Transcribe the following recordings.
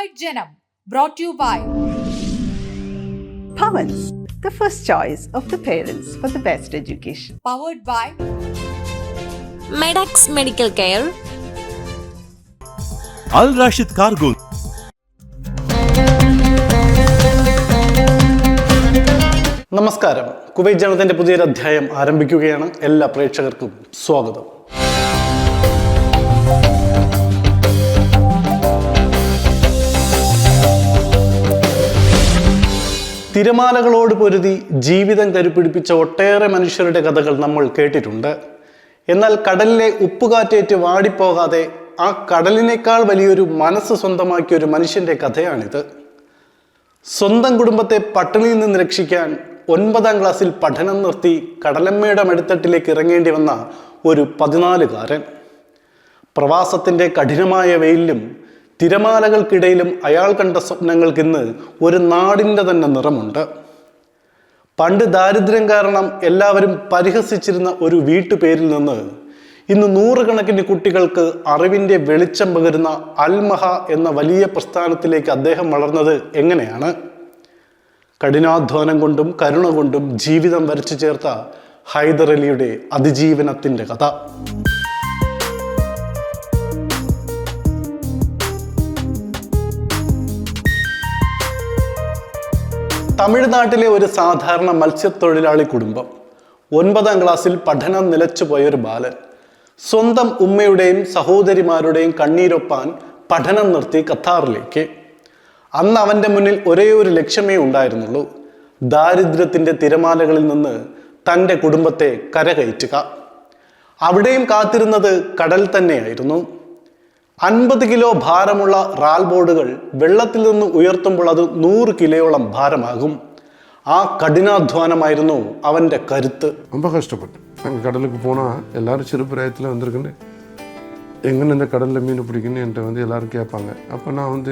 Kuwait Janam, brought to you by Pawans, the first choice of the parents for the best education. Powered by Medax Medical Care, Al Rashid Cargo. നമസ്കാരം, Kuwait ജനതയുടെ പുതിയൊരു അധ്യായം ആരംഭിക്കുകയാണ്. എല്ലാ പ്രേക്ഷകർക്കും സ്വാഗതം. തിരമാലകളോട് പൊരുതി ജീവിതം കരുപിടിപ്പിച്ച ഒട്ടേറെ മനുഷ്യരുടെ കഥകൾ നമ്മൾ കേട്ടിട്ടുണ്ട്. എന്നാൽ കടലിലെ ഉപ്പുകാറ്റേറ്റ് വാടിപ്പോകാതെ ആ കടലിനേക്കാൾ വലിയൊരു മനസ്സ് സ്വന്തമാക്കിയ ഒരു മനുഷ്യൻ്റെ കഥയാണിത്. സ്വന്തം കുടുംബത്തെ പട്ടിണിയിൽ നിന്ന് രക്ഷിക്കാൻ 9ാം ക്ലാസ്സിൽ പഠനം നിർത്തി കടലമ്മയുടെ മടിത്തട്ടിലേക്ക് ഇറങ്ങേണ്ടി വന്ന ഒരു 14-കാരൻ. പ്രവാസത്തിൻ്റെ കഠിനമായ വെയിലിലും തിരമാലകൾക്കിടയിലും അയാൾ കണ്ട സ്വപ്നങ്ങൾക്ക് ഇന്ന് ഒരു നാടിൻ്റെ തന്നെ നിറമുണ്ട്. പണ്ട് ദാരിദ്ര്യം കാരണം എല്ലാവരും പരിഹസിച്ചിരുന്ന ഒരു വീട്ടുപേരിൽ നിന്ന് ഇന്ന് 100 കണക്കിന് കുട്ടികൾക്ക് അറിവിൻ്റെ വെളിച്ചം പകരുന്ന അൽമഹ എന്ന വലിയ പ്രസ്ഥാനത്തിലേക്ക് അദ്ദേഹം വളർന്നത് എങ്ങനെയാണ്? കഠിനാധ്വാനം കൊണ്ടും കരുണ കൊണ്ടും ജീവിതം വരച്ചു ചേർത്ത ഹൈദർ അലിയുടെ അതിജീവനത്തിൻ്റെ കഥ. തമിഴ്നാട്ടിലെ ഒരു സാധാരണ മത്സ്യത്തൊഴിലാളി കുടുംബം. 9ാം ക്ലാസ്സിൽ പഠനം നിലച്ചുപോയൊരു ബാലൻ സ്വന്തം ഉമ്മയുടെയും സഹോദരിമാരുടെയും കണ്ണീരൊപ്പാൻ പഠനം നിർത്തി ഖത്താറിലേക്ക്. അന്ന് അവൻ്റെ മുന്നിൽ ഒരേ ഒരു ലക്ഷ്യമേ ഉണ്ടായിരുന്നുള്ളൂ: ദാരിദ്ര്യത്തിൻ്റെ തിരമാലകളിൽ നിന്ന് തൻ്റെ കുടുംബത്തെ കരകയറ്റുക. അവിടെയും കാത്തിരുന്നത് കടൽ തന്നെയായിരുന്നു. 50 കിലോ ഭാരമുള്ള റാൽ ബോർഡുകൾ വെള്ളത്തിൽ നിന്ന് ഉയർത്തുമ്പോൾ അത് 100 കിലോയോളം ഭാരമാകും. ആ കഠിനാധ്വാനമായിരുന്നു അവൻ്റെ കരുത്ത്. ரொம்ப கஷ்டப்பட்டு அங்கே கடலுக்கு போனால் எல்லோரும் சிறு பிராயத்தில் வந்திருக்குன்னு எங்கன்னு இந்த கடலில் மீன் பிடிக்குன்னு என்கிட்ட எல்லோரும் கேட்பாங்க. அப்போ நான்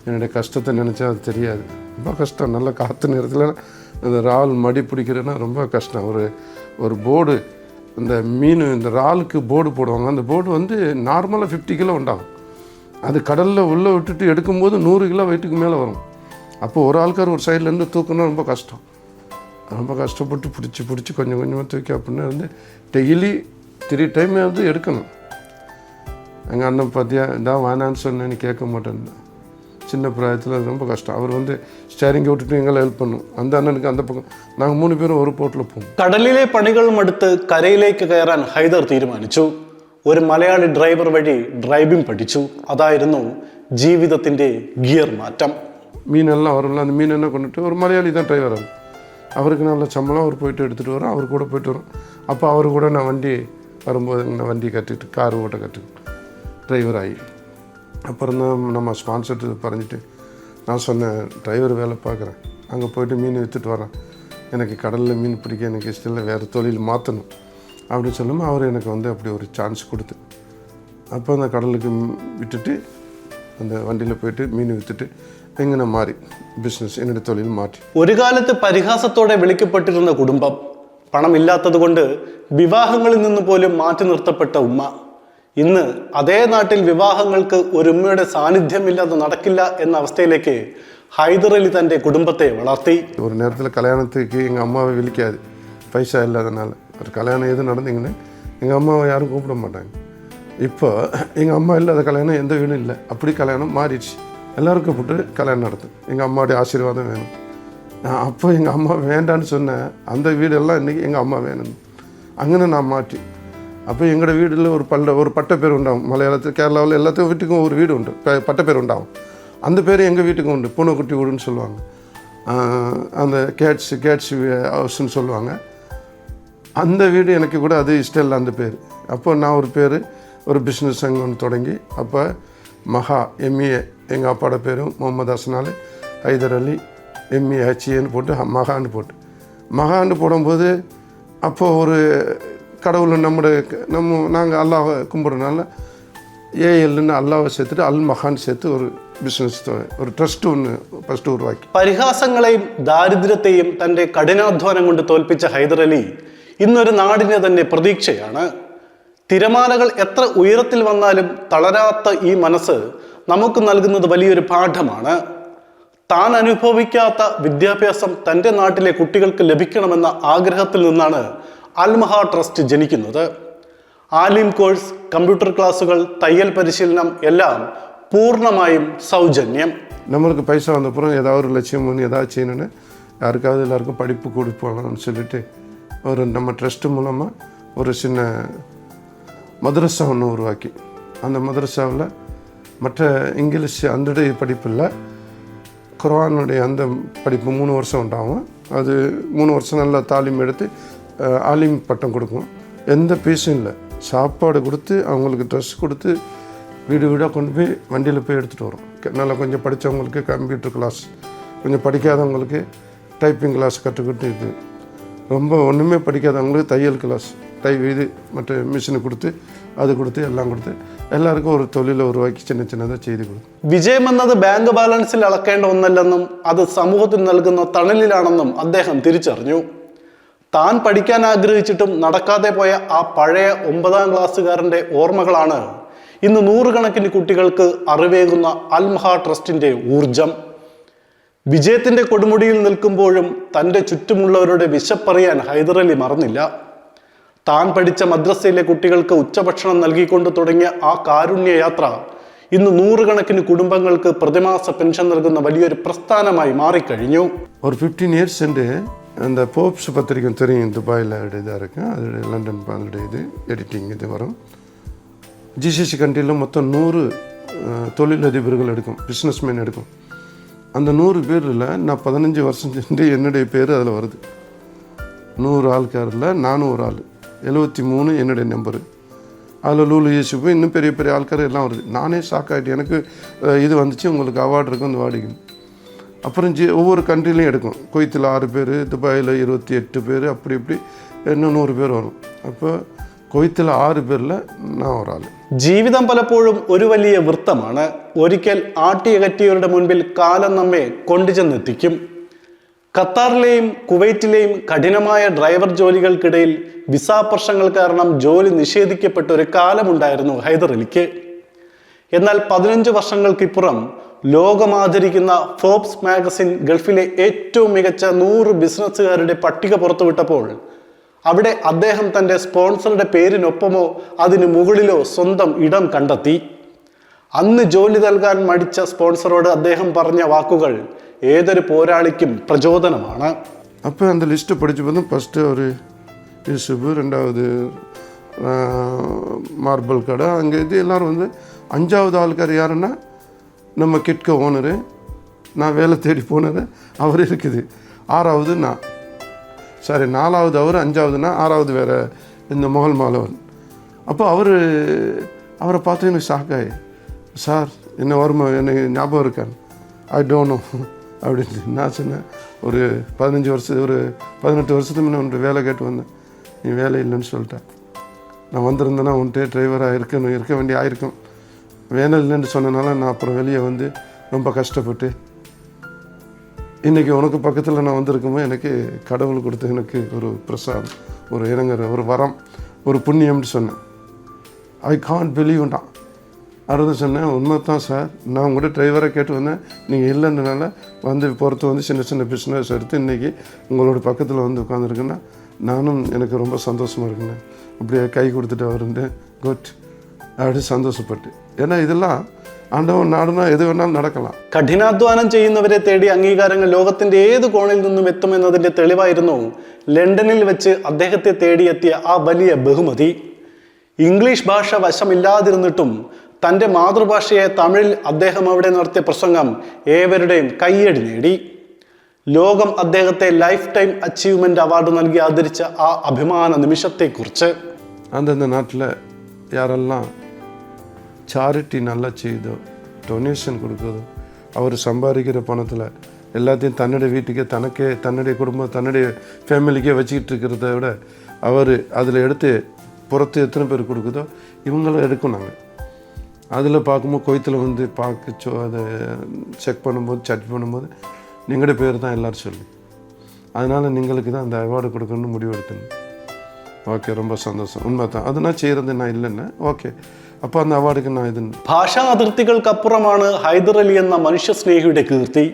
என்னுடைய கஷ்டத்தை நினச்சா அது தெரியாது. ரொம்ப கஷ்டம். நல்ல காற்று நேரத்தில் அந்த இறால் மடி பிடிக்கிறேன்னா ரொம்ப கஷ்டம். ஒரு போர்டு, இந்த மீன், இந்த இறாலுக்கு போர்டு போடுவாங்க. அந்த போர்டு நார்மலாக 50 கிலோ உண்டாகும். அது கடலில் உள்ளே விட்டுட்டு எடுக்கும்போது 100 கிலோ வெயிட்டுக்கு மேலே வரும். அப்போ ஒரு ஆள்கார் ஒரு சைட்லேருந்து தூக்கணும் ரொம்ப கஷ்டம். ரொம்ப கஷ்டப்பட்டு பிடிச்சி கொஞ்சம் கொஞ்சமாக தூக்கி அப்படின்னு டெய்லி 3 டைம் எடுக்கணும். எங்கள் அண்ணன் பார்த்தியா இதான் வேணான்னு சொன்னேன்னு கேட்க மாட்டேன். சின்ன பிராயத்தில் அது ரொம்ப கஷ்டம். அவர் ஸ்டேரிங்கை விட்டுட்டு எங்களை ஹெல்ப் பண்ணும். அந்த அண்ணனுக்கு அந்த பக்கம் நாங்கள் 3 പേരും ഒരു ബോട്ടിൽ പോകും. കടലിലെ പണികളും അടുത്ത് കരയിലേക്ക് കയറാൻ ഹൈദർ തീരുമാനിച്ചു. ഒരു മലയാളി ഡ്രൈവർ വഴി ഡ്രൈവിംഗ് പഠിച്ചു. അതായിരുന്നു ജീവിതത്തിൻ്റെ ഗിയർ മാറ്റം. மீனெல்லாம் வரும்ல, அந்த மீன் என்ன கொண்டுட்டு ஒரு மலையாளி தான் டிரைவர். அவருக்கு நல்ல சம்பளம். அவர் போயிட்டு எடுத்துகிட்டு வரோம், அவர் கூட போயிட்டு வரோம். அப்போ அவர் கூட நான் வண்டி வரும்போது நான் வண்டி கற்றுக்கிட்டு கார் ஓட்ட கற்றுக்கிட்டு டிரைவர் ஆகி அப்புறம் தான் நம்ம ஸ்பான்சர்ட்டு பறஞ்சிட்டு நான் சொன்னேன், டிரைவர் வேலை பார்க்குறேன், அங்கே போய்ட்டு மீன் விற்றுட்டு வரேன், எனக்கு கடலில் மீன் பிடிக்க எனக்கு இஷ்டம் இல்லை, வேறு தொழில் மாற்றணும் அப்படின்னு சொல்லும்போது அவர் எனக்கு அப்படி ஒரு சான்ஸ் கொடுத்து அப்போ அந்த கடலுக்கு விட்டுட்டு அந்த வண்டியில் போய்ட்டு மீன் விற்றுட்டு എങ്ങനെ മാറി ബിസിനസ്, എന്നോട് തൊഴിൽ മാറ്റി. ഒരു കാലത്ത് പരിഹാസത്തോടെ വിളിക്കപ്പെട്ടിരുന്ന കുടുംബം, പണമില്ലാത്തത് കൊണ്ട് വിവാഹങ്ങളിൽ നിന്ന് പോലും മാറ്റി നിർത്തപ്പെട്ട ഉമ്മ, ഇന്ന് അതേ നാട്ടിൽ വിവാഹങ്ങൾക്ക് ഒരു ഉമ്മയുടെ സാന്നിധ്യമില്ലാതെ നടക്കില്ല എന്ന അവസ്ഥയിലേക്ക് ഹൈദർ അലി തൻ്റെ കുടുംബത്തെ വളർത്തി. ഒരു നേരത്തിൽ കല്യാണത്തേക്ക് എங்கள் അമ്മാவை വിളിക്കാതെ പൈസ ഇല്ലാதனால ஒரு கல்யாணம் எது நடந்தீங்கன்னு எங்கள் அம்மாவை யாரும் கூப்பிட மாட்டாங்க. இப்போ எங்கள் அம்மா இல்லாத கல்யாணம் எந்த வீடும் இல்லை. அப்படி கல்யாணம் மாறிடுச்சு. எல்லாருக்கும் போட்டு கல்யாணம் நடத்தும். எங்கள் அம்மாவுடைய ஆசீர்வாதம் வேணும். அப்போ எங்கள் அம்மா வேண்டான்னு சொன்னேன். அந்த வீடெல்லாம் இன்றைக்கி எங்கள் அம்மா வேணும். അങ്ങനെ நான் மாற்றி അപ്പോൾ எங்களோட வீடில் ஒரு பட்ட பேர் உண்டாகும். மலையாளத்தில் கேரளாவில் எல்லாத்தையும் வீட்டுக்கும் ஒரு வீடு உண்டு, பட்ட பேர் உண்டாகும். அந்த பேர் எங்கள் வீட்டுக்கும் உண்டு. பூனைக்குட்டி வீடுன்னு சொல்லுவாங்க. அந்த கேட்ஸ் ஹவுஸ்ன்னு சொல்லுவாங்க. அந்த வீடு எனக்கு கூட அது இஷ்டம் இல்லை அந்த பேர். அப்போ நான் ஒரு பிஸ்னஸ் அங்கே ஒன்று தொடங்கி அப்போ மகா எம்இஏ எங்கள் அப்பாவோட பேரும் முகமது ஹசனால் ஹைதர் அலி எம்இஹெச்ஏன்னு போட்டு மகான்னு போடும்போது அப்போது ஒரு கடவுளை நாங்கள் அல்லாவை கும்பிட்றதுனால ஏஎல்னு அல்லாவை சேர்த்துட்டு அல் மகான்னு சேர்த்து ஒரு ബിസിനസ് ഒരു ട്രസ്റ്റ് ഒന്ന് ഫസ്റ്റ് ഉരുവാക്കി. പരിഹാസങ്ങളെയും ദാരിദ്ര്യത്തെയും തൻ്റെ കഠിനാധ്വാനം കൊണ്ട് തോൽപ്പിച്ച ഹൈദർ അലി ഇന്നൊരു നാടിനെ തന്നെ പ്രതീക്ഷയാണ്. തിരമാലകൾ എത്ര ഉയരത്തിൽ വന്നാലും തളരാത്ത ഈ മനസ്സ് നമുക്ക് നൽകുന്നത് വലിയൊരു പാഠമാണ്. താൻ അനുഭവിക്കാത്ത വിദ്യാഭ്യാസം തൻ്റെ നാട്ടിലെ കുട്ടികൾക്ക് ലഭിക്കണമെന്ന ആഗ്രഹത്തിൽ നിന്നാണ് അൽമഹ ട്രസ്റ്റ് ജനിക്കുന്നത്. ആലിം കോഴ്സ്, കമ്പ്യൂട്ടർ ക്ലാസുകൾ, തയ്യൽ പരിശീലനം എല്ലാം പൂർണ്ണമായും സൗജന്യം. நம்மளுக்கு பைசா வந்தப்புறம் ஏதாவது ஒரு லட்சியம் ஒன்று ஏதாவது செய்யணுன்னு யாருக்காவது எல்லாருக்கும் படிப்பு கொடுப்பாங்கன்னு சொல்லிட்டு ஒரு நம்ம ட்ரஸ்ட்டு மூலமாக ஒரு சின்ன மதரசா ஒன்று உருவாக்கி, அந்த மதரசாவில் மற்ற இங்கிலீஷ் அந்த படிப்பில் குர்ஆனுடைய அந்த படிப்பு 3 வருஷம் உண்டாகும். அது 3 வருஷம் நல்லா தாலீம் எடுத்து ஆலிம் பட்டம் கொடுக்கும். எந்த பீஸும் இல்லை, சாப்பாடு கொடுத்து அவங்களுக்கு ட்ரெஸ் கொடுத்து வீடு வீடாக கொண்டு போய் வண்டியில் போய் எடுத்துகிட்டு வரும். நல்லா கொஞ்சம் படித்தவங்களுக்கு கம்ப்யூட்டர் கிளாஸ், கொஞ்சம் படிக்காதவங்களுக்கு டைப்பிங் கிளாஸ் கற்றுக்கிட்டு இது, ரொம்ப ஒன்றுமே படிக்காதவங்களுக்கு தையல் கிளாஸ், இது மற்ற மிஷினை கொடுத்து அது கொடுத்து எல்லாம் கொடுத்து എല്ലാവർക്കും ഒരു തൊഴിൽ ഉരുവാക്കി ചിന്ന ചിന്നதாக ചെയ്തു കൊടുക്കും. വിജയം എന്നത് ബാങ്ക് ബാലൻസിൽ അളക്കേണ്ട ഒന്നല്ലെന്നും അത് സമൂഹത്തിന് നൽകുന്ന തണലിലാണെന്നും അദ്ദേഹം തിരിച്ചറിഞ്ഞു. താൻ പഠിക്കാൻ ആഗ്രഹിച്ചിട്ടും നടക്കാതെ പോയ ആ പഴയ 9ാം ക്ലാസ്സുകാരൻ്റെ ഓർമ്മകളാണ് ഇന്ന് 100 കണക്കിന് കുട്ടികൾക്ക് അറിവേകുന്ന അൽമഹ ട്രസ്റ്റിൻ്റെ ഊർജം. വിജയത്തിൻ്റെ കൊടുമുടിയിൽ നിൽക്കുമ്പോഴും തൻ്റെ ചുറ്റുമുള്ളവരുടെ വിശപ്പറിയാൻ ഹൈദരലി മറന്നില്ല. താൻ പഠിച്ച മദ്രസയിലെ കുട്ടികൾക്ക് ഉച്ചഭക്ഷണം നൽകിക്കൊണ്ട് തുടങ്ങിയ ആ കാരുണ്യയാത്ര ഇന്ന് 100 കണക്കിന് കുടുംബങ്ങൾക്ക് പ്രതിമാസ പെൻഷൻ നൽകുന്ന വലിയൊരു പ്രസ്ഥാനമായി മാറിക്കഴിഞ്ഞു. ஒரு 15 years அந்த போப்ஸ் பத்திரிக்கை தெரியும், துபாயில் இதாக இருக்குது, அது லண்டன் அதோடைய இது எடிட்டிங் இது வரும். ஜிசிசி கண்ட்ரியில் மொத்தம் 100 தொழிலதிபர்கள் எடுக்கும், பிஸ்னஸ்மேன் எடுக்கும். அந்த 100 பேரில் நான் 15 வருஷம் சென்று என்னுடைய பேர் அதில் வருது. 100 ஆள்காரில் நானும் ஒரு ஆள், 73 என்னுடைய நம்பரு. அதில் லூலு யூசுஃபு இன்னும் பெரிய பெரிய ஆள்கார் எல்லாம் வருது. நானே ஷாக் ஆகிட்டு, எனக்கு இது வந்துச்சு, உங்களுக்கு அவார்டு இருக்கும் இந்த வாடிக்கு. அப்புறம் ஒவ்வொரு கண்ட்ரிலையும் எடுக்கும். குவைத்தில் 6 பேர், துபாயில் 28 பேர், அப்படி இப்படி இன்னும் 100 பேர் വരും. അപ്പോൾ കുവൈത്തിൽ 6 പേരിൽ ഞാൻ ഒരാൾ. ജീവിതം പലപ്പോഴും ഒരു വലിയ വൃത്തമാണ്. ഒരിക്കൽ ആട്ടിയകറ്റിയവരുടെ മുൻപിൽ കാലം നമ്മെ കൊണ്ടുചെന്നെത്തിക്കും. ഖത്താറിലെയും കുവൈറ്റിലെയും കഠിനമായ ഡ്രൈവർ ജോലികൾക്കിടയിൽ വിസാ പ്രശ്നങ്ങൾ കാരണം ജോലി നിഷേധിക്കപ്പെട്ട ഒരു കാലമുണ്ടായിരുന്നു ഹൈദരലിക്ക്. എന്നാൽ 15 വർഷങ്ങൾക്കിപ്പുറം ലോകമാദരിക്കുന്ന ഫോബ്സ് മാഗസിൻ ഗൾഫിലെ ഏറ്റവും മികച്ച 100 ബിസിനസ്സുകാരുടെ പട്ടിക പുറത്തുവിട്ടപ്പോൾ അവിടെ അദ്ദേഹം തൻ്റെ സ്പോൺസറുടെ പേരിനൊപ്പമോ അതിന് മുകളിലോ സ്വന്തം ഇടം കണ്ടെത്തി. അന്ന് ജോലി നൽകാൻ മടിച്ച സ്പോൺസറോട് അദ്ദേഹം പറഞ്ഞ വാക്കുകൾ ഏതൊരു പോരാളിക്കും പ്രചോദനമാണ്. അപ്പോൾ அந்த லிஸ்ட்டு படித்து பார்த்தா ஃபஸ்ட்டு ஒரு யூசுஃபு, 2வது மார்பல் கடை, அங்கே இது எல்லோரும் வந்து 5வது ஆள்கார் யாருன்னா நம்ம கிட்க ஓனரு, நான் வேலை தேடி போனது அவர் இருக்குது. 6வது நான், சாரி 4வது அவர், 5வதுனா 6வது வேறு இந்த மொஹல் மாலவன். அப்போ அவரை பார்த்து எனக்கு ஷாக்காயி, சார் என்ன வருமா, எனக்கு ஞாபகம் இருக்கான்னு, ஐ டோன்ட் நோ அப்படின்னு நான் சொன்னேன். ஒரு 15 வருஷம், ஒரு 18 வருஷத்துக்கு முன்னே உன்ட்டு வேலை கேட்டு வந்தேன், நீ வேலை இல்லைன்னு சொல்லிட்டேன். நான் வந்திருந்தேன்னா உன்ட்டே டிரைவராக இருக்க வேண்டிய ஆயிருக்கும். வேலை இல்லைன்னு சொன்னனால நான் அப்புறம் வெளியே வந்து ரொம்ப கஷ்டப்பட்டு இன்றைக்கி உனக்கு பக்கத்தில் நான் வந்திருக்கும்போது எனக்கு கடவுள் கொடுத்த எனக்கு ஒரு பிரசாதம், ஒரு இறங்குற ஒரு வரம், ஒரு புண்ணியம்னு சொன்னேன். ஐ கான்ட் பிலீவ்டான். அடுத்து சொன்னேன், உண்மை தான் சார், நான் உங்கள்கிட்ட டிரைவராக கேட்டு வந்தேன், நீங்கள் இல்லைன்றனால வந்து பொறுத்து வந்து சின்ன சின்ன பிஸ்னஸ் எடுத்து இன்றைக்கி உங்களோட பக்கத்தில் வந்து உட்காந்துருக்குன்னா நானும் எனக்கு ரொம்ப சந்தோஷமாக இருக்குண்ணே. அப்படியே கை கொடுத்துட்டு அவருண்டு குட் அப்படி சந்தோஷப்பட்டு. ஏன்னா இதெல்லாம் ആണ്ടവൻ നാടുന്ന ഏത് വേണമെങ്കിലും നടക്കണം. കഠിനാധ്വാനം ചെയ്യുന്നവരെ തേടി അംഗീകാരങ്ങൾ ലോകത്തിന്റെ ഏത് കോണിൽ നിന്നും എത്തുമെന്നതിന്റെ തെളിവായിരുന്നു ലണ്ടനിൽ വെച്ച് അദ്ദേഹത്തെ തേടിയെത്തിയ ആ വലിയ ബഹുമതി. ഇംഗ്ലീഷ് ഭാഷ വശമില്ലാതിരുന്നിട്ടും തൻ്റെ മാതൃഭാഷയായ തമിഴിൽ അദ്ദേഹം അവിടെ നടത്തിയ പ്രസംഗം ഏവരുടെയും കയ്യടി നേടി. ലോകം അദ്ദേഹത്തെ ലൈഫ് ടൈം അച്ചീവ്മെന്റ് അവാർഡ് നൽകി ആദരിച്ച ആ അഭിമാന നിമിഷത്തെക്കുറിച്ച്. അന്തந்த നാട്ടിൽ யாரெல்லாம் சாரிட்டி நல்லா செய்தோ, டொனேஷன் கொடுக்குதோ, அவர் சம்பாதிக்கிற பணத்தில் எல்லாத்தையும் தன்னுடைய வீட்டுக்கே, தனக்கே, தன்னுடைய குடும்பம், தன்னுடைய ஃபேமிலிக்கே வச்சுக்கிட்டு இருக்கிறத விட அவர் அதில் எடுத்து புறத்து எத்தனை பேர் கொடுக்குதோ இவங்களும் எடுக்கும். நாங்கள் அதில் பார்க்கும்போது குவைத்தில் வந்து அதை செக் பண்ணும்போது, சர்ச் பண்ணும்போது நீங்களுடைய பேர் தான் எல்லோரும் சொல்லி, அதனால் நீங்களுக்கு தான் அந்த அவார்டு கொடுக்கணும்னு முடிவெடுத்தேன். ஓகே ரொம்ப சந்தோஷம் உண்மை தான் அது நான் செய்கிறது நான் இல்லைன்னு ഓക്കെ അപ്പോൾ അന്ന് അവാർഡിക്ക് ഞാൻ ഇതിന് ഭാഷാ അതിർത്തികൾക്കപ്പുറമാണ് ഹൈദർ അലി എന്ന മനുഷ്യസ്നേഹിയുടെ കീർത്തി.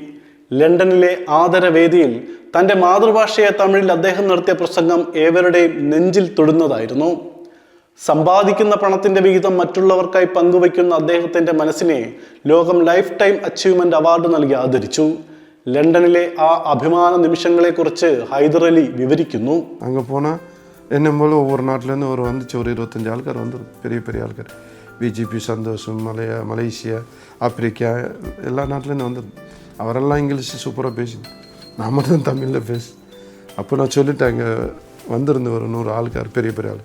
ലണ്ടനിലെ ആദരവേദിയിൽ തൻ്റെ മാതൃഭാഷയായ തമിഴിൽ അദ്ദേഹം നടത്തിയ പ്രസംഗം ഏവരുടെയും നെഞ്ചിൽ തൊടുന്നതായിരുന്നു. സമ്പാദിക്കുന്ന പണത്തിൻ്റെ വിഹിതം മറ്റുള്ളവർക്കായി പങ്കുവയ്ക്കുന്ന അദ്ദേഹത്തിൻ്റെ മനസ്സിനെ ലോകം ലൈഫ് ടൈം അച്ചീവ്മെൻ്റ് അവാർഡ് നൽകി ആദരിച്ചു. ലണ്ടനിലെ ആ അഭിമാന നിമിഷങ്ങളെക്കുറിച്ച് ഹൈദർ അലി വിവരിക്കുന്നു. അങ്ങ് പോனால் என்ன போல் ஒவ்வொரு நாட்டிலேருந்து ஒரு வந்துச்சு ஒரு 25 ஆൾക്കാർ வந்துடும் பெரிய பெரிய ஆൾക്കാർ பிஜேபி சந்தோஷம் மலேசியா ஆப்பிரிக்கா எல்லா நாட்டிலேருந்து வந்துடும் அவரெல்லாம் இங்கிலீஷ் சூப்பராக பேசுங்க நான் மட்டும் தமிழில் பேசு அப்போ நான் சொல்லிட்டேன் அங்கே வந்திருந்து ஒரு 100 ஆൾக்கார் பெரிய பெரிய ஆள்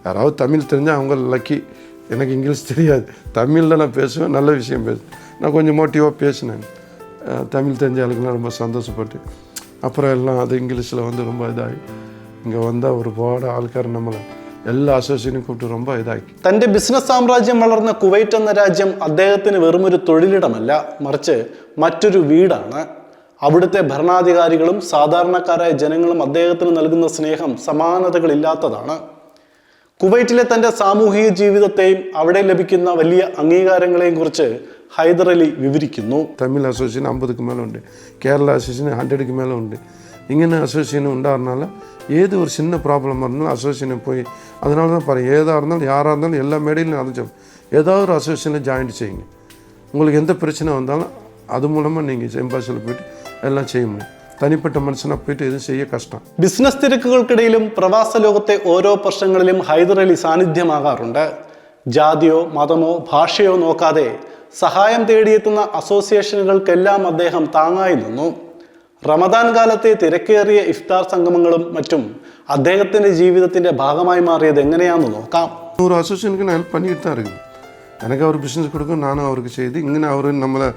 யாராவது தமிழ் தெரிஞ்சால் அவங்க லக்கி எனக்கு இங்கிலீஷ் தெரியாது தமிழில் நான் பேசுவேன் நல்ல விஷயம் பேசுவேன் நான் கொஞ்சம் மோட்டிவாக பேசினேன் தமிழ் தெரிஞ்ச ஆளுக்கெல்லாம் ரொம்ப சந்தோஷப்பட்டு அப்புறம் எல்லாம் அது இங்கிலீஷில் வந்து ரொம்ப இதாகி ഇങ്ങ് വന്ന ഒരുപാട് ആൾക്കാർ നമ്മളെ എല്ലാ അസോസിയേഷനും കൂട്ടി ரொம்ப ഇതാക്കി. തൻ്റെ ബിസിനസ് സാമ്രാജ്യം വളർന്ന കുവൈറ്റ് എന്ന രാജ്യം അദ്ദേഹത്തിന് വെറുമൊരു തൊഴിലിടമല്ല, മറിച്ച് മറ്റൊരു വീടാണ്. അവിടുത്തെ ഭരണാധികാരികളും സാധാരണക്കാരായ ജനങ്ങളും അദ്ദേഹത്തിന് നൽകുന്ന സ്നേഹം സമാനതകളില്ലാത്തതാണ്. കുവൈറ്റിലെ തൻ്റെ സാമൂഹിക ജീവിതത്തെയും അവിടെ ലഭിക്കുന്ന വലിയ അംഗീകാരങ്ങളെയും കുറിച്ച് ഹൈദർ അലി വിവരിക്കുന്നു. തമിഴ് അസോസിയേഷൻ 50ക്ക് മേലെ ഉണ്ട്, കേരള അസോസിയേഷൻ 100ക്ക് മേലെ ഉണ്ട്. ഇങ്ങനെ അസോസിയേഷൻ ഉണ്ടാകുന്നാல ஏது ஒரு சின்ன ப்ராப்ளமாக இருந்தாலும் அசோசியேஷனை போய் அதனால தான் பாருங்கள் ஏதாக இருந்தாலும் யாராக இருந்தாலும் எல்லா மேடையிலும் அறிஞ்சோம் ஏதாவது ஒரு அசோசியேஷனில் ஜாயின் செய்யுங்க. உங்களுக்கு எந்த பிரச்சனை வந்தாலும் அது மூலமாக நீங்கள் எம்பாசியில் போய்ட்டு எல்லாம் செய்ய முடியும். തനിപ്പെട്ട മനുഷ്യനാണ് പോയിട്ട് ഇത് ചെയ്യ കഷ്ടം. ബിസിനസ് തിരക്കുകൾക്കിടയിലും പ്രവാസ ലോകത്തെ ഓരോ പ്രശ്നങ്ങളിലും ഹൈദർ അലി സാന്നിധ്യമാകാറുണ്ട്. ജാതിയോ മതമോ ഭാഷയോ നോക്കാതെ സഹായം തേടിയെത്തുന്ന അസോസിയേഷനുകൾക്കെല്ലാം അദ്ദേഹം താങ്ങായി നിന്നു. റമദാൻ കാലത്തെ തിരക്കേറിയ ഇഫ്താർ സംഗമങ്ങളും മറ്റും അദ്ദേഹത്തിൻ്റെ ജീവിതത്തിൻ്റെ ഭാഗമായി മാറിയത് എങ്ങനെയാണെന്ന് നോക്കാം. 100 അസോസിയേഷനുக்கு நான் ஹெல்ப் பண்ணிட்டு தான் இருக்குது. எனக்கு அவர் பிஸ்னஸ் கொடுக்கும், நானும் அவருக்கு செய்து இங்கே அவர் நம்மளை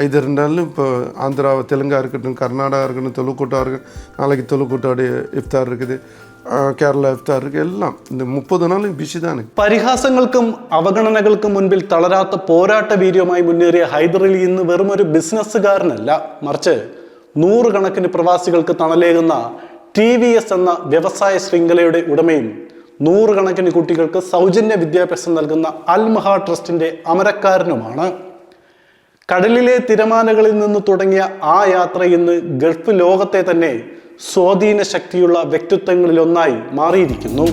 ஐது இருந்தாலும் இப்போ ஆந்திரா தெலுங்கா இருக்கட்டும், கர்நாடகா இருக்கட்டும், தொழுக்கூட்டாக இருக்கு, நாளைக்கு தொழுக்கூட்டாடைய இஃப்தார் இருக்குது, കേരള ഇഫ്താർ இருக்குது, എല്ലാം இந்த 30 നാളും ബിസി தான். പരിഹാസങ്ങൾക്കും അവഗണനകൾക്കും മുൻപിൽ തളരാത്ത പോരാട്ട വീര്യവുമായി മുന്നേറിയ ഹൈദർ അലി ഇന്ന് വെറും ഒരു ബിസിനസ്സുകാരനല്ല, മറിച്ച് 100 കണക്കിന് പ്രവാസികൾക്ക് തണലേകുന്ന TVS എന്ന വ്യവസായ ശൃംഖലയുടെ ഉടമയും 100 കണക്കിന് കുട്ടികൾക്ക് സൗജന്യ വിദ്യാഭ്യാസം നൽകുന്ന അൽമഹ ട്രസ്റ്റിൻ്റെ അമരക്കാരനുമാണ്. കടലിലെ തിരമാലകളിൽ നിന്ന് തുടങ്ങിയ ആ യാത്ര ഇന്ന് ഗൾഫ് ലോകത്തെ തന്നെ സ്വാധീന ശക്തിയുള്ള വ്യക്തിത്വങ്ങളിലൊന്നായി മാറിയിരിക്കുന്നു.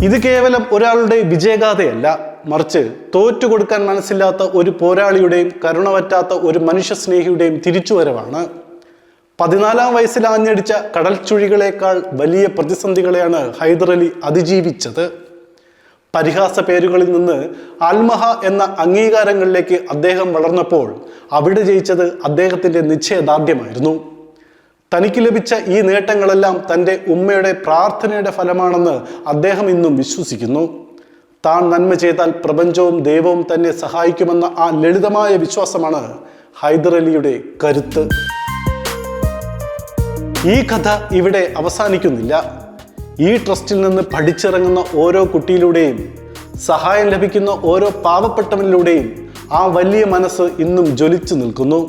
ഇത് കേവലം ഒരാളുടെ വിജയഗാഥയല്ല, മറിച്ച് തോറ്റുകൊടുക്കാൻ മനസ്സില്ലാത്ത ഒരു പോരാളിയുടെയും കരുണ പറ്റാത്ത ഒരു മനുഷ്യസ്നേഹിയുടെയും തിരിച്ചുവരവാണ്. 14-ാം വയസ്സിൽ ആഞ്ഞടിച്ച കടൽ ചുഴികളേക്കാൾ വലിയ പ്രതിസന്ധികളെയാണ് ഹൈദർ അലി അതിജീവിച്ചത്. പരിഹാസ പേരുകളിൽ നിന്ന് അൽമഹ എന്ന അംഗീകാരങ്ങളിലേക്ക് അദ്ദേഹം വളർന്നപ്പോൾ അവിടെ ജയിച്ചത് അദ്ദേഹത്തിൻ്റെ നിശ്ചയദാർഢ്യമായിരുന്നു. തനിക്ക് ലഭിച്ച ഈ നേട്ടങ്ങളെല്ലാം തൻ്റെ ഉമ്മയുടെ പ്രാർത്ഥനയുടെ ഫലമാണെന്ന് അദ്ദേഹം ഇന്നും വിശ്വസിക്കുന്നു. താൻ നന്മ ചെയ്താൽ പ്രപഞ്ചവും ദൈവവും തന്നെ സഹായിക്കുമെന്ന ആ ലളിതമായ വിശ്വാസമാണ് ഹൈദർ അലിയുടെ കരുത്ത്. ഈ കഥ ഇവിടെ അവസാനിക്കുന്നില്ല. ഈ ട്രസ്റ്റിൽ നിന്ന് പഠിച്ചിറങ്ങുന്ന ഓരോ കുട്ടിയിലൂടെയും സഹായം ലഭിക്കുന്ന ഓരോ പാവപ്പെട്ടവനിലൂടെയും ആ വലിയ മനസ്സ് ഇന്നും ജ്വലിച്ചു നിൽക്കുന്നു.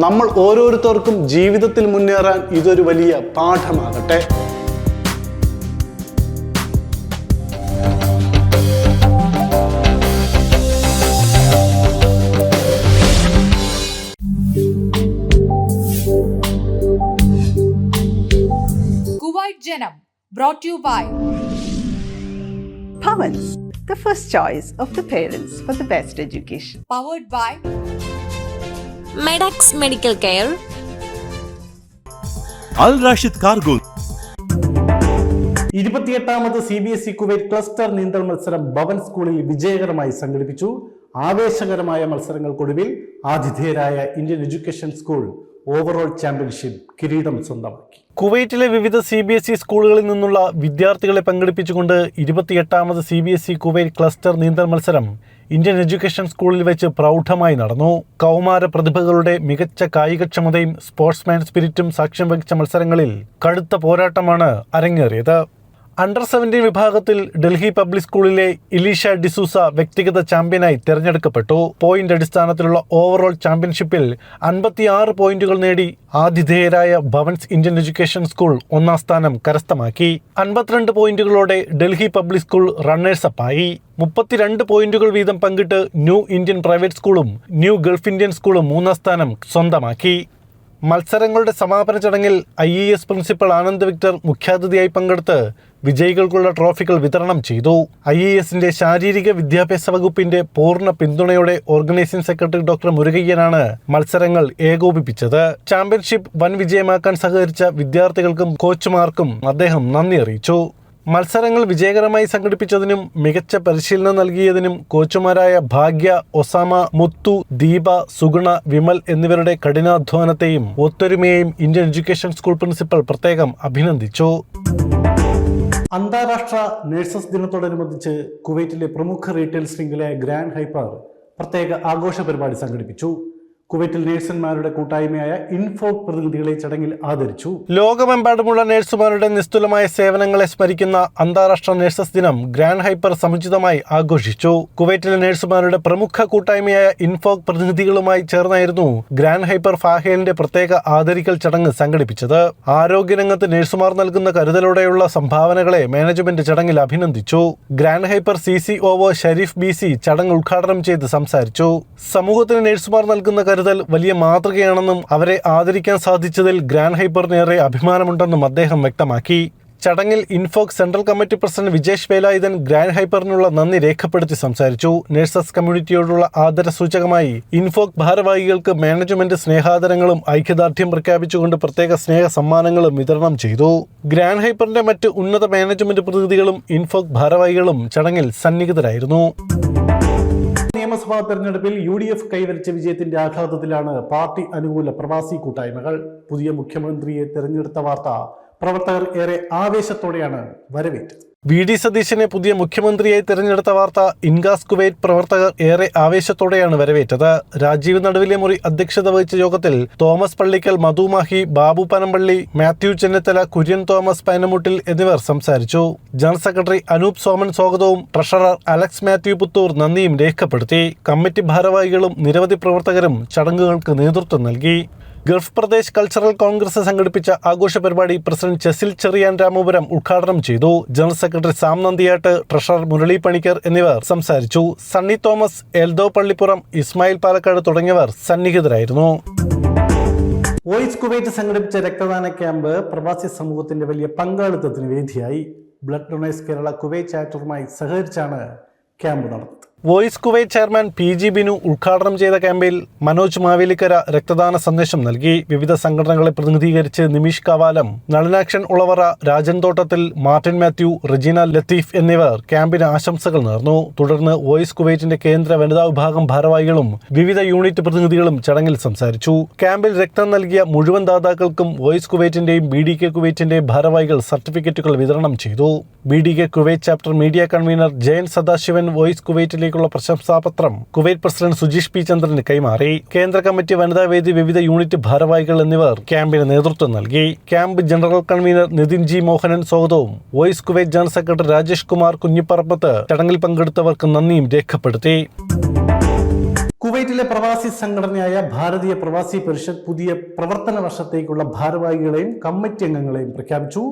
നമ്മൾ ഓരോരുത്തർക്കും ജീവിതത്തിൽ മുന്നേറാൻ ഇതൊരു വലിയ പാഠമാകട്ടെ. Kuwait Janam, brought to you by Pawans, the first choice of the parents for the best education. powered by Medax medical care, Al Rashid cargo. 28ാമത് CBSE കുവൈറ്റ് ക്ലസ്റ്റർ നീന്തൽ മത്സരം ഭവൻ സ്കൂളിൽ വിജയകരമായി സംഘടിപ്പിച്ചു. ആവേശകരമായ മത്സരങ്ങൾക്കൊടുവിൽ ആതിഥേയരായ Indian education school overall championship കിരീടം സ്വന്തമാക്കി. കുവൈറ്റിലെ വിവിധ CBSE സ്കൂളുകളിൽ നിന്നുള്ള വിദ്യാർത്ഥികളെ പങ്കെടുപ്പിച്ചുകൊണ്ട് 28ാമത് CBSE കുവൈറ്റ് ക്ലസ്റ്റർ നീന്തൽ മത്സരം ഇന്ത്യൻ എഡ്യൂക്കേഷൻ സ്കൂളിൽ വെച്ച് പ്രൗഢമായി നടന്നു. കൗമാര പ്രതിഭകളുടെ മികച്ച കായികക്ഷമതയും സ്പോർട്സ്മാൻ സ്പിരിറ്റും സാക്ഷ്യം വഹിച്ച മത്സരങ്ങളിൽ കടുത്ത പോരാട്ടമാണ് അരങ്ങേറിയത്. അണ്ടർ 17 വിഭാഗത്തിൽ ഡൽഹി പബ്ലിക് സ്കൂളിലെ ഇലീഷ ഡിസൂസ വ്യക്തിഗത ചാമ്പ്യനായി തെരഞ്ഞെടുക്കപ്പെട്ടു. പോയിന്റ് അടിസ്ഥാനത്തിലുള്ള ഓവറോൾ ചാമ്പ്യൻഷിപ്പിൽ 56 പോയിന്റുകൾ നേടി ആതിഥേയരായ ഭവൻസ് ഇന്ത്യൻ എഡ്യൂക്കേഷൻ സ്കൂൾ ഒന്നാം സ്ഥാനം കരസ്ഥമാക്കി. 52 പോയിന്റുകളോടെ ഡൽഹി പബ്ലിക് സ്കൂൾ റണ്ണേഴ്സ് അപ്പായി. 32 പോയിന്റുകൾ വീതം പങ്കിട്ട് ന്യൂ ഇന്ത്യൻ പ്രൈവറ്റ് സ്കൂളും ന്യൂ ഗൾഫ് ഇന്ത്യൻ സ്കൂളും മൂന്നാം സ്ഥാനം സ്വന്തമാക്കി. മത്സരങ്ങളുടെ സമാപന ചടങ്ങിൽ IAS പ്രിൻസിപ്പൽ ആനന്ദ് വിക്ടർ മുഖ്യാതിഥിയായി പങ്കെടുത്ത് വിജയികൾക്കുള്ള ട്രോഫികൾ വിതരണം ചെയ്തു. IASന്റെ ശാരീരിക വിദ്യാഭ്യാസ വകുപ്പിന്റെ പൂർണ്ണ പിന്തുണയോടെ ഓർഗനൈസിംഗ് സെക്രട്ടറി ഡോക്ടർ മുരുകയ്യനാണ് മത്സരങ്ങൾ ഏകോപിപ്പിച്ചത്. ചാമ്പ്യൻഷിപ്പ് വൻ വിജയമാക്കാൻ സഹകരിച്ച വിദ്യാർത്ഥികൾക്കും കോച്ചുമാർക്കും അദ്ദേഹം നന്ദി അറിയിച്ചു. മത്സരങ്ങൾ വിജയകരമായി സംഘടിപ്പിച്ചതിനും മികച്ച പരിശീലനം നൽകിയതിനും കോച്ചുമാരായ ഭാഗ്യ, ഒസാമ, മുത്തു, ദീപ, സുഗുണ, വിമൽ എന്നിവരുടെ കഠിനാധ്വാനത്തെയും ഒത്തൊരുമയെയും ഇന്ത്യൻ എഡ്യൂക്കേഷൻ സ്കൂൾ പ്രിൻസിപ്പൽ പ്രത്യേകം അഭിനന്ദിച്ചു. അന്താരാഷ്ട്ര നഴ്സസ് ദിനത്തോടനുബന്ധിച്ച് കുവൈറ്റിലെ പ്രമുഖ റീറ്റെയിൽ ശൃംഖലയായ ഗ്രാൻഡ് ഹൈപ്പർ പ്രത്യേക ആഘോഷ പരിപാടി സംഘടിപ്പിച്ചു. കുവൈറ്റിൽ നഴ്സുമാരുടെ കൂട്ടായ്മയായ ഇൻഫോക് പ്രതിനിധികളെ ചടങ്ങിൽ ആദരിച്ചു. ലോകമെമ്പാടുമുള്ള നഴ്സുമാരുടെ നിസ്തുലമായ സേവനങ്ങളെ സ്മരിക്കുന്ന അന്താരാഷ്ട്ര നഴ്സസ് ദിനം ഗ്രാൻഡ് ഹൈപ്പർ സമുചിതമായി ആഘോഷിച്ചു. കുവൈറ്റിലെ നഴ്സുമാരുടെ പ്രമുഖ കൂട്ടായ്മയായ ഇൻഫോക് പ്രതിനിധികളുമായി ചേർന്നായിരുന്നു ഗ്രാൻഡ് ഹൈപ്പർ ഫാഹേലിന്റെ പ്രത്യേക ആദരിക്കൽ ചടങ്ങ് സംഘടിപ്പിച്ചത്. ആരോഗ്യരംഗത്ത് നഴ്സുമാർ നൽകുന്ന കരുതലോടെയുള്ള സംഭാവനകളെ മാനേജ്മെന്റ് ചടങ്ങിൽ അഭിനന്ദിച്ചു. Grand hyper CCOO Sharif BC ചടങ്ങ് ഉദ്ഘാടനം ചെയ്ത് സംസാരിച്ചു. സമൂഹത്തിന് നഴ്സുമാർ നൽകുന്ന കരുതൽ വലിയ മാതൃകയാണെന്നും അവരെ ആദരിക്കാൻ സാധിച്ചതിൽ ഗ്രാൻഡ് ഹൈപ്പറിനേറെ അഭിമാനമുണ്ടെന്നും അദ്ദേഹം വ്യക്തമാക്കി. ചടങ്ങിൽ INFOK central committee president Vijesh Velayudhan grand ഹൈപ്പറിനുള്ള നന്ദി രേഖപ്പെടുത്തി സംസാരിച്ചു. നഴ്സസ് കമ്മ്യൂണിറ്റിയോടുള്ള ആദരസൂചകമായി ഇൻഫോക് ഭാരവാഹികൾക്ക് മാനേജ്മെന്റ് സ്നേഹാദരങ്ങളും ഐക്യദാർഢ്യം പ്രഖ്യാപിച്ചുകൊണ്ട് പ്രത്യേക സ്നേഹ സമ്മാനങ്ങളും വിതരണം ചെയ്തു. ഗ്രാൻഡ് ഹൈപ്പറിന്റെ മറ്റ് ഉന്നത മാനേജ്മെന്റ് പ്രതിനിധികളും ഇൻഫോക് ഭാരവാഹികളും ചടങ്ങിൽ സന്നിഹിതരായിരുന്നു. നിയമസഭാ തെരഞ്ഞെടുപ്പിൽ UDF കൈവരിച്ച വിജയത്തിന്റെ ആഹ്ലാദത്തിലാണ് പാർട്ടി അനുകൂല പ്രവാസി കൂട്ടായ്മകൾ. പുതിയ മുഖ്യമന്ത്രിയെ തെരഞ്ഞെടുത്ത വാർത്ത പ്രവർത്തകർ ഏറെ ആവേശത്തോടെയാണ് വരവേറ്റത്. VD സതീശനെ പുതിയ മുഖ്യമന്ത്രിയായി തെരഞ്ഞെടുത്ത വാർത്ത ഇൻഗാസ് കുവൈറ്റ് പ്രവർത്തകർ ഏറെ ആവേശത്തോടെയാണ് വരവേറ്റത്. രാജീവ് നടുവിലെ മുറി അധ്യക്ഷത വഹിച്ച യോഗത്തിൽ തോമസ് പള്ളിക്കൽ, മധു മാഹി, ബാബു പനമ്പള്ളി, മാത്യു ചെന്നിത്തല, കുര്യൻ തോമസ് പൈനമുട്ടിൽ എന്നിവർ സംസാരിച്ചു. ജനറൽ സെക്രട്ടറി അനൂപ് സോമൻ സ്വാഗതവും ട്രഷറർ അലക്സ് മാത്യു പുത്തൂർ നന്ദിയും രേഖപ്പെടുത്തി. കമ്മിറ്റി ഭാരവാഹികളും നിരവധി പ്രവർത്തകരും ചടങ്ങുകൾക്ക് നേതൃത്വം നൽകി. ഗൾഫ് പ്രദേശ് കൾച്ചറൽ കോൺഗ്രസ് സംഘടിപ്പിച്ച ആഘോഷ പരിപാടി പ്രസിഡന്റ് ചെസിൽ ചെറിയാൻ രാമപുരം ഉദ്ഘാടനം ചെയ്തു. General secretary Sam Nandiyat, treasurer Murali Panicker എന്നിവർ സംസാരിച്ചു. സണ്ണി തോമസ്, എൽദോ പള്ളിപ്പുറം, ഇസ്മായിൽ പാലക്കാട് തുടങ്ങിയവർ സന്നിഹിതരായിരുന്നു. വോയിസ് കുവൈറ്റ് സംഘടിപ്പിച്ച രക്തദാന ക്യാമ്പ് പ്രവാസി സമൂഹത്തിന്റെ വലിയ പങ്കാളിത്തത്തിന് വേദിയായി. ബ്ലഡ് ഡൊണേഴ്സ് കേരള കുവൈറ്റ് ചാപ്റ്ററുമായി സഹകരിച്ചാണ് ക്യാമ്പ് നടന്നത്. Voice Kuwait chairman PG Binu ഉദ്ഘാടനം ചെയ്ത ക്യാമ്പിൽ മനോജ് മാവേലിക്കര രക്തദാന സന്ദേശം നൽകി. വിവിധ സംഘടനകളെ പ്രതിനിധീകരിച്ച് നിമിഷ് കവാലം, നളിനാക്ഷൻ ഉളവറ, രാജൻ തോട്ടത്തിൽ, മാർട്ടിൻ മാത്യു, റെജീന ലത്തീഫ് എന്നിവർ ക്യാമ്പിന് ആശംസകൾ നേർന്നു. തുടർന്ന് വോയിസ് കുവൈറ്റിന്റെ കേന്ദ്ര വനിതാ വിഭാഗം ഭാരവാഹികളും വിവിധ യൂണിറ്റ് പ്രതിനിധികളും ചടങ്ങിൽ സംസാരിച്ചു. ക്യാമ്പിൽ രക്തം നൽകിയ മുഴുവൻ ദാതാക്കൾക്കും വോയിസ് കുവൈറ്റിന്റെയും BDK കുവൈറ്റിന്റെയും ഭാരവാഹികൾ സർട്ടിഫിക്കറ്റുകൾ വിതരണം ചെയ്തു. BDK Kuwait chapter media convener Jayan Sadasivan voice കുവൈറ്റിലേക്ക് പ്രശംസാപത്രം കുവൈറ്റ് പ്രസിഡന്റ് സുജീഷ് P ചന്ദ്രന് കൈമാറി. കേന്ദ്ര കമ്മിറ്റി, വനിതാ വേദി, വിവിധ യൂണിറ്റ് ഭാരവാഹികൾ എന്നിവർ ക്യാമ്പിന് നേതൃത്വം നൽകി. Camp general convener Nithin G Mohanan സ്വാഗതവും voice Kuwait general secretary Rajesh Kumar Kunhiparambath ചടങ്ങിൽ പങ്കെടുത്തവർക്ക് നന്ദിയും രേഖപ്പെടുത്തി. കുവൈറ്റിലെ പ്രവാസി സംഘടനയായ ഭാരതീയ പ്രവാസി പരിഷത്ത് പുതിയ പ്രവർത്തന വർഷത്തേക്കുള്ള ഭാരവാഹികളെയും കമ്മിറ്റി അംഗങ്ങളെയും പ്രഖ്യാപിച്ചു.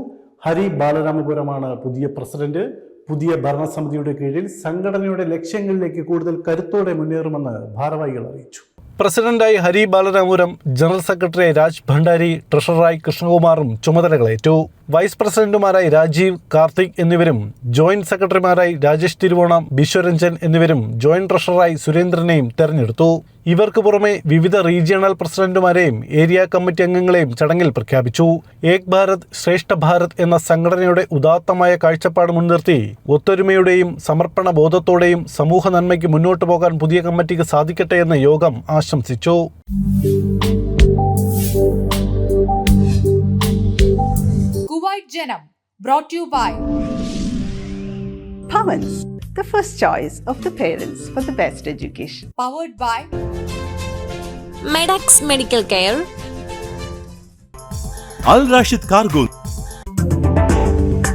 ഹരി ബാലരാമപുരമാണ് പുതിയ പ്രസിഡന്റ്. പുതിയ ഭരണസമിതിയുടെ കീഴിൽ സംഘടനയുടെ ലക്ഷ്യങ്ങളിലേക്ക് കൂടുതൽ കരുത്തോടെ മുന്നേറുമെന്ന് ഭാരവാഹികൾ അറിയിച്ചു. പ്രസിഡന്റായി ഹരി ബാലരാമപുരം, ജനറൽ സെക്രട്ടറിയായി രാജ് ഭണ്ഡാരി, ട്രഷററായി കൃഷ്ണകുമാറും ചുമതലകളേറ്റു. വൈസ് പ്രസിഡന്റുമാരായി രാജീവ്, കാർത്തിക് എന്നിവരും ജോയിന്റ് സെക്രട്ടറിമാരായി രാജേഷ് തിരുവോണം, ബിശ്വരഞ്ജൻ എന്നിവരും ജോയിന്റ് ട്രഷററായി സുരേന്ദ്രനെയും തെരഞ്ഞെടുത്തു. ഇവർക്ക് പുറമെ വിവിധ റീജിയണൽ പ്രസിഡന്റുമാരെയും ഏരിയ കമ്മിറ്റി അംഗങ്ങളെയും ചടങ്ങിൽ പ്രഖ്യാപിച്ചു. ഏക് ഭാരത് ശ്രേഷ്ഠ ഭാരത് എന്ന സംഘടനയുടെ ഉദാത്തമായ കാഴ്ചപ്പാട് മുൻനിർത്തി ഒത്തൊരുമയുടെയും സമർപ്പണ ബോധത്തോടെയും സമൂഹ നന്മയ്ക്ക് മുന്നോട്ടു പോകാൻ പുതിയ കമ്മിറ്റിക്ക് സാധിക്കട്ടെ എന്ന് യോഗം ആശംസിച്ചു. Kuwait Janam, brought to you by Bhavans, the first choice of the parents for the best education. powered by Medax Medical Care, Al Rashid Cargo,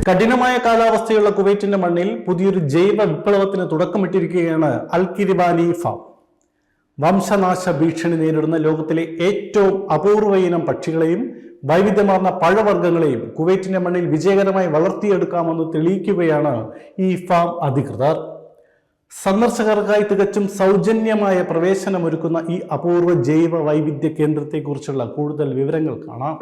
കഠിനമായ കാലാവസ്ഥയുള്ള കുവൈറ്റിന്റെ മണ്ണിൽ പുതിയൊരു ജൈവ വിപ്ലവത്തിന് തുടക്കമിട്ടിരിക്കുകയാണ് അൽ കിരിബാനി ഫാം. വംശനാശ ഭീഷണി നേരിടുന്ന ലോകത്തിലെ ഏറ്റവും അപൂർവ ഇനം പക്ഷികളെയും വൈവിധ്യമാർന്ന പഴവർഗ്ഗങ്ങളെയും കുവൈറ്റിന്റെ മണ്ണിൽ വിജയകരമായി വളർത്തിയെടുക്കാമെന്ന് തെളിയിക്കുകയാണ് ഈ ഫാം അധികൃതർ. സന്ദർശകർക്കായി തികച്ചും സൗജന്യമായ പ്രവേശനമൊരുക്കുന്ന ഈ അപൂർവ ജൈവ വൈവിധ്യ കേന്ദ്രത്തെക്കുറിച്ചുള്ള കൂടുതൽ വിവരങ്ങൾ കാണാം.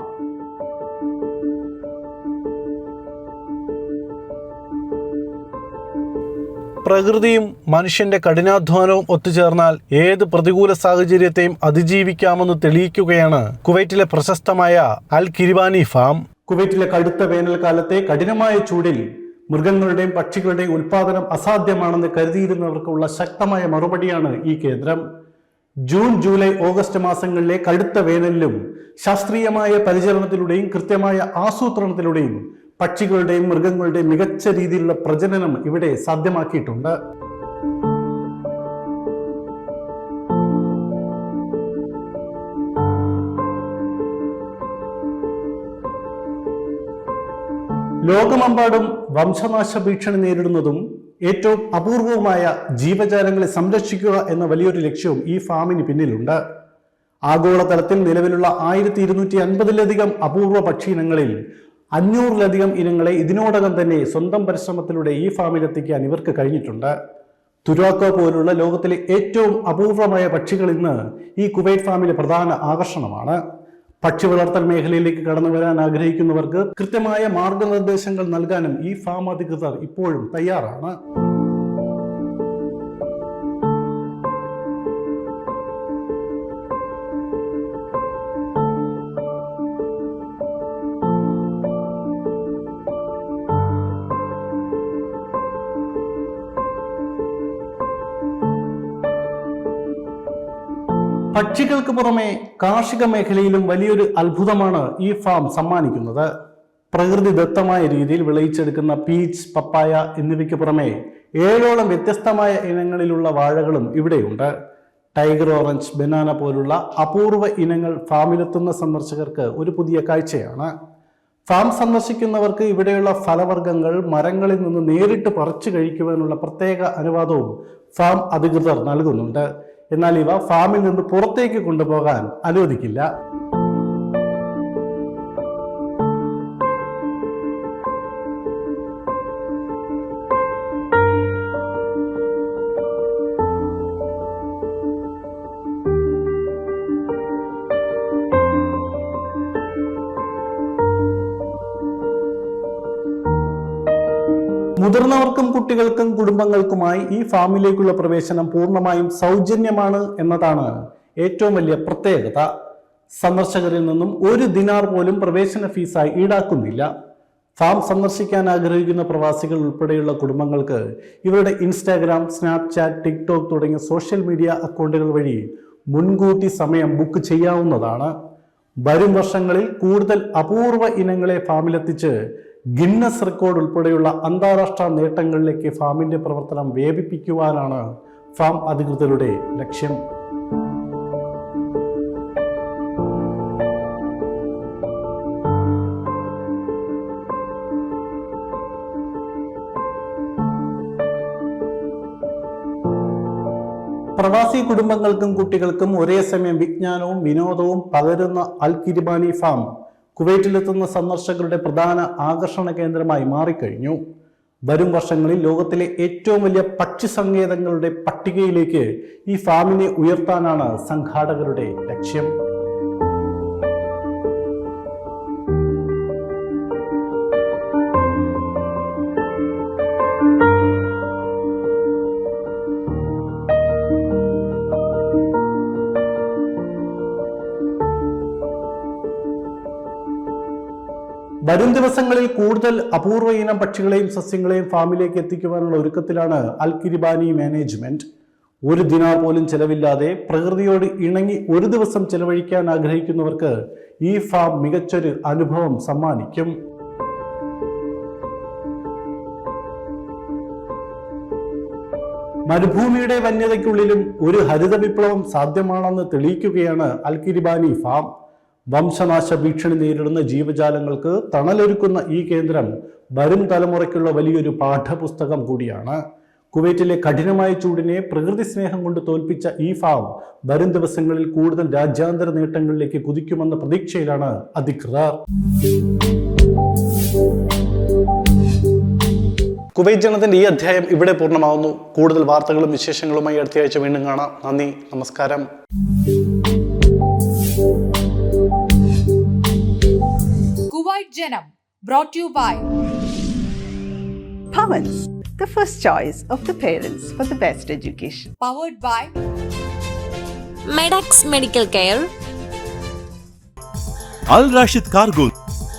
പ്രകൃതിയും മനുഷ്യന്റെ കഠിനാധ്വാനവും ഒത്തുചേർന്നാൽ ഏത് പ്രതികൂല സാഹചര്യത്തെയും അതിജീവിക്കാമെന്ന് തെളിയിക്കുകയാണ് കുവൈറ്റിലെ പ്രശസ്തമായ അൽ കിരിബാനി ഫാം. കുവൈറ്റിലെ കടുത്ത വേനൽക്കാലത്തെ കഠിനമായ ചൂടിൽ മൃഗങ്ങളുടെയും പക്ഷികളുടെയും ഉൽപാദനം അസാധ്യമാണെന്ന് കരുതിയിരുന്നവർക്കുള്ള ശക്തമായ മറുപടിയാണ് ഈ കേന്ദ്രം. ജൂൺ, ജൂലൈ, ഓഗസ്റ്റ് മാസങ്ങളിലെ കടുത്ത വേനലിലും ശാസ്ത്രീയമായ പരിചരണത്തിലൂടെയും കൃത്യമായ ആസൂത്രണത്തിലൂടെയും പക്ഷികളുടെയും മൃഗങ്ങളുടെയും മികച്ച രീതിയിലുള്ള പ്രജനനം ഇവിടെ സാധ്യമാക്കിയിട്ടുണ്ട്. ലോകമെമ്പാടും വംശനാശ ഭീഷണി നേരിടുന്നതും ഏറ്റവും അപൂർവവുമായ ജീവജാലങ്ങളെ സംരക്ഷിക്കുക എന്ന വലിയൊരു ലക്ഷ്യവും ഈ ഫാമിന് പിന്നിലുണ്ട്. ആഗോളതലത്തിൽ നിലവിലുള്ള 1250-ലധികം അപൂർവ പക്ഷിയിനങ്ങളിൽ 500-ലധികം ഇനങ്ങളെ ഇതിനോടകം തന്നെ സ്വന്തം പരിശ്രമത്തിലൂടെ ഈ ഫാമിലെത്തിക്കാൻ ഇവർക്ക് കഴിഞ്ഞിട്ടുണ്ട്. തുരാക്കോ പോലുള്ള ലോകത്തിലെ ഏറ്റവും അപൂർവമായ പക്ഷികൾ ഇന്ന് ഈ കുവൈറ്റ് ഫാമിലെ പ്രധാന ആകർഷണമാണ്. പക്ഷി വളർത്തൽ മേഖലയിലേക്ക് കടന്നു വരാൻ ആഗ്രഹിക്കുന്നവർക്ക് കൃത്യമായ മാർഗനിർദ്ദേശങ്ങൾ നൽകാനും ഈ ഫാം അധികൃതർ ഇപ്പോഴും തയ്യാറാണ്. പക്ഷികൾക്ക് പുറമെ കാർഷിക മേഖലയിലും വലിയൊരു അത്ഭുതമാണ് ഈ ഫാം സമ്മാനിക്കുന്നത്. പ്രകൃതിദത്തമായ രീതിയിൽ വിളയിച്ചെടുക്കുന്ന പീച്ച്, പപ്പായ എന്നിവയ്ക്ക് പുറമെ 7ഓളം വ്യത്യസ്തമായ ഇനങ്ങളിലുള്ള വാഴകളും ഇവിടെയുണ്ട്. ടൈഗർ ഓറഞ്ച്, ബനാന പോലുള്ള അപൂർവ ഇനങ്ങൾ ഫാമിലെത്തുന്ന സന്ദർശകർക്ക് ഒരു പുതിയ കാഴ്ചയാണ്. ഫാം സന്ദർശിക്കുന്നവർക്ക് ഇവിടെയുള്ള ഫലവർഗ്ഗങ്ങൾ മരങ്ങളിൽ നിന്ന് നേരിട്ട് പറിച്ചു കഴിക്കുവാനുള്ള പ്രത്യേക അനുവാദവും ഫാം അധികൃതർ നൽകുന്നുണ്ട്. എന്നാൽ ഇവ ഫാമിൽ നിന്ന് പുറത്തേക്ക് കൊണ്ടുപോകാൻ അനുവദിക്കില്ല. മുതിർന്നവർക്കും കുട്ടികൾക്കും കുടുംബങ്ങൾക്കുമായി ഈ ഫാമിലേക്കുള്ള പ്രവേശനം പൂർണ്ണമായും സൗജന്യമാണ് എന്നതാണ് ഏറ്റവും വലിയ പ്രത്യേകത. സന്ദർശകരിൽ നിന്നും 1 ദിനാർ പോലും പ്രവേശന ഫീസായി ഈടാക്കുന്നില്ല. ഫാം സന്ദർശിക്കാൻ ആഗ്രഹിക്കുന്ന പ്രവാസികൾ ഉൾപ്പെടെയുള്ള കുടുംബങ്ങൾക്ക് ഇവരുടെ ഇൻസ്റ്റാഗ്രാം, സ്നാപ്ചാറ്റ്, ടിക്ടോക്ക് തുടങ്ങിയ സോഷ്യൽ മീഡിയ അക്കൗണ്ടുകൾ വഴി മുൻകൂട്ടി സമയം ബുക്ക് ചെയ്യാവുന്നതാണ്. വരും വർഷങ്ങളിൽ കൂടുതൽ അപൂർവ ഇനങ്ങളെ ഫാമിലെത്തിച്ച് ഗിന്നസ് റെക്കോർഡ് ഉൾപ്പെടെയുള്ള അന്താരാഷ്ട്ര നേട്ടങ്ങളിലേക്ക് ഫാമിന്റെ പ്രവർത്തനം വ്യാപിപ്പിക്കുവാനാണ് ഫാം അധികൃതരുടെ ലക്ഷ്യം. പ്രവാസി കുടുംബങ്ങൾക്കും കുട്ടികൾക്കും ഒരേ സമയം വിജ്ഞാനവും വിനോദവും പകരുന്ന അൽ കിരിബാനി ഫാം കുവൈറ്റിലെത്തുന്ന സന്ദർശകരുടെ പ്രധാന ആകർഷണ കേന്ദ്രമായി മാറിക്കഴിഞ്ഞു. വരും വർഷങ്ങളിൽ ലോകത്തിലെ ഏറ്റവും വലിയ പക്ഷി സങ്കേതങ്ങളുടെ പട്ടികയിലേക്ക് ഈ ഫാമിനെ ഉയർത്താനാണ് സംഘാടകരുടെ ലക്ഷ്യം. വരും ദിവസങ്ങളിൽ കൂടുതൽ അപൂർവ ഇനം പക്ഷികളെയും സസ്യങ്ങളെയും ഫാമിലേക്ക് എത്തിക്കുവാനുള്ള ഒരുക്കത്തിലാണ് അൽ കിരിബാനി മാനേജ്മെന്റ്. 1 ദിനാർ പോലും ചെലവില്ലാതെ പ്രകൃതിയോട് ഇണങ്ങി ഒരു ദിവസം ചെലവഴിക്കാൻ ആഗ്രഹിക്കുന്നവർക്ക് ഈ ഫാം മികച്ചൊരു അനുഭവം സമ്മാനിക്കും. മരുഭൂമിയുടെ വന്യതയ്ക്കുള്ളിലും ഒരു ഹരിത വിപ്ലവം സാധ്യമാണെന്ന് തെളിയിക്കുകയാണ് അൽ കിരിബാനി ഫാം. വംശനാശ ഭീഷണി നേരിടുന്ന ജീവജാലങ്ങൾക്ക് തണലൊരുക്കുന്ന ഈ കേന്ദ്രം വരും തലമുറയ്ക്കുള്ള വലിയൊരു പാഠപുസ്തകം കൂടിയാണ്. കുവൈറ്റിലെ കഠിനമായ ചൂടിനെ പ്രകൃതി സ്നേഹം കൊണ്ട് തോൽപ്പിച്ച ഈ ഫാം വരും ദിവസങ്ങളിൽ കൂടുതൽ രാജ്യാന്തര നേട്ടങ്ങളിലേക്ക് കുതിക്കുമെന്ന പ്രതീക്ഷയിലാണ് അധികൃതർ. കുവൈറ്റ് ജനത്തിന്റെ ഈ അധ്യായം ഇവിടെ പൂർണ്ണമാവുന്നു. കൂടുതൽ വാർത്തകളും വിശേഷങ്ങളുമായി അടുത്തയാഴ്ച വീണ്ടും കാണാം. നന്ദി, നമസ്കാരം. Kuwait Janam, brought to you by Pawans, the first choice of the parents for the best education. powered by Medax Medical Care, Al Rashid Cargo,